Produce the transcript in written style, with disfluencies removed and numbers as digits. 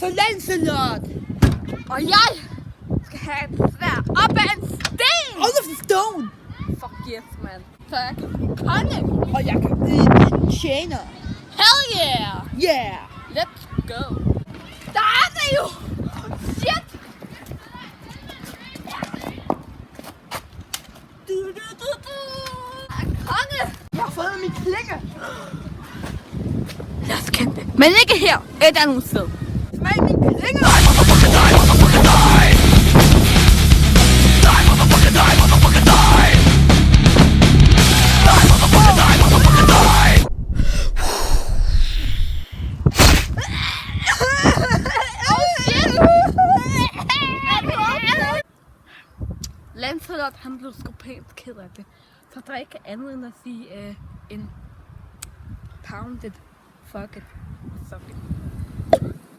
så Lancelot. Og jeg skal have et sværd op ad en sten. Out of the stone. Fuck yes, man. Så jeg kan blive konge. Og jeg kan blive en tjener. Hell yeah. Yeah. Let's go. Der er det jo. Shit. Konge. Jeg har fået min klinge. Lad os kæmpe. Men ikke her. Et andet sted. Smag min klinge. Lancelot, han blev sgu pænt ked af det. Så der er ikke andet end at sige en pounded fuck it.